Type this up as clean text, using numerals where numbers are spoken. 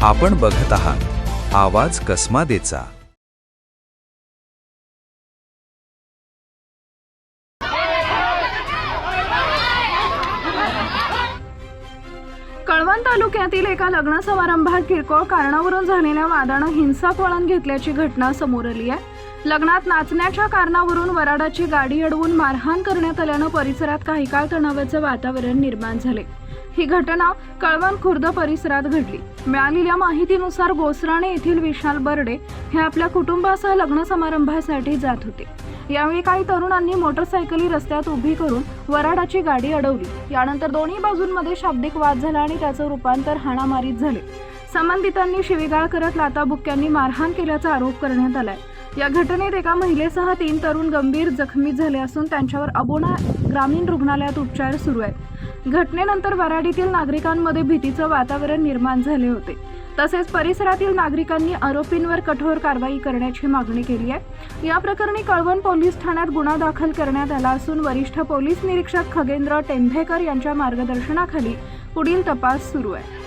आपण बघत आहात आवाज कसमादेचा। कळवण तालुक्यातील एका लग्न समारंभात किरकोळ कारणावरून झालेल्या वादानं हिंसक वळण घेतल्याची घटना समोर आली आहे। लग्नात नाचण्याच्या कारणावरून वराडाची गाडी अडवून मारहाण करण्यात आल्यानं परिसरात काही काळ तणावाचे वातावरण निर्माण झाले। ही घटना कळवण खुर्द परिसरात घडली। मिळालेल्या माहितीनुसार गोसराणे येथील विशाल बर्डे हे आपल्या कुटुंबासह लग्न समारंभासाठी जात होते। यावेळी काही तरुणांनी मोटरसायकली रस्त्यात उभी करून वराडाची गाडी अडवली। यानंतर दोन्ही बाजूंमध्ये शाब्दिक वाद झाला आणि त्याचं रूपांतर हाणामारीत झाले। संबंधितांनी शिवीगाळ करत लाथाबुक्क्यांनी मारहाण केल्याचा आरोप करण्यात आलाय। या घटनेत एका महिलेसह 3 तरुण गंभीर जखमी झाले असून त्यांच्यावर अबोना ग्रामीण रुग्णालयात उपचार सुरू आहेत। घटनेनंतर वराडीतील नागरिकांमध्ये भीतीचं वातावरण निर्माण झाले होते। तसेच परिसरातील नागरिकांनी आरोपींवर कठोर कारवाई करण्याची मागणी केली आहे। या प्रकरणी कळवण पोलीस ठाण्यात गुन्हा दाखल करण्यात आला असून वरिष्ठ पोलीस निरीक्षक खगेंद्र टेंभेकर यांच्या मार्गदर्शनाखाली पुढील तपास सुरू आहे।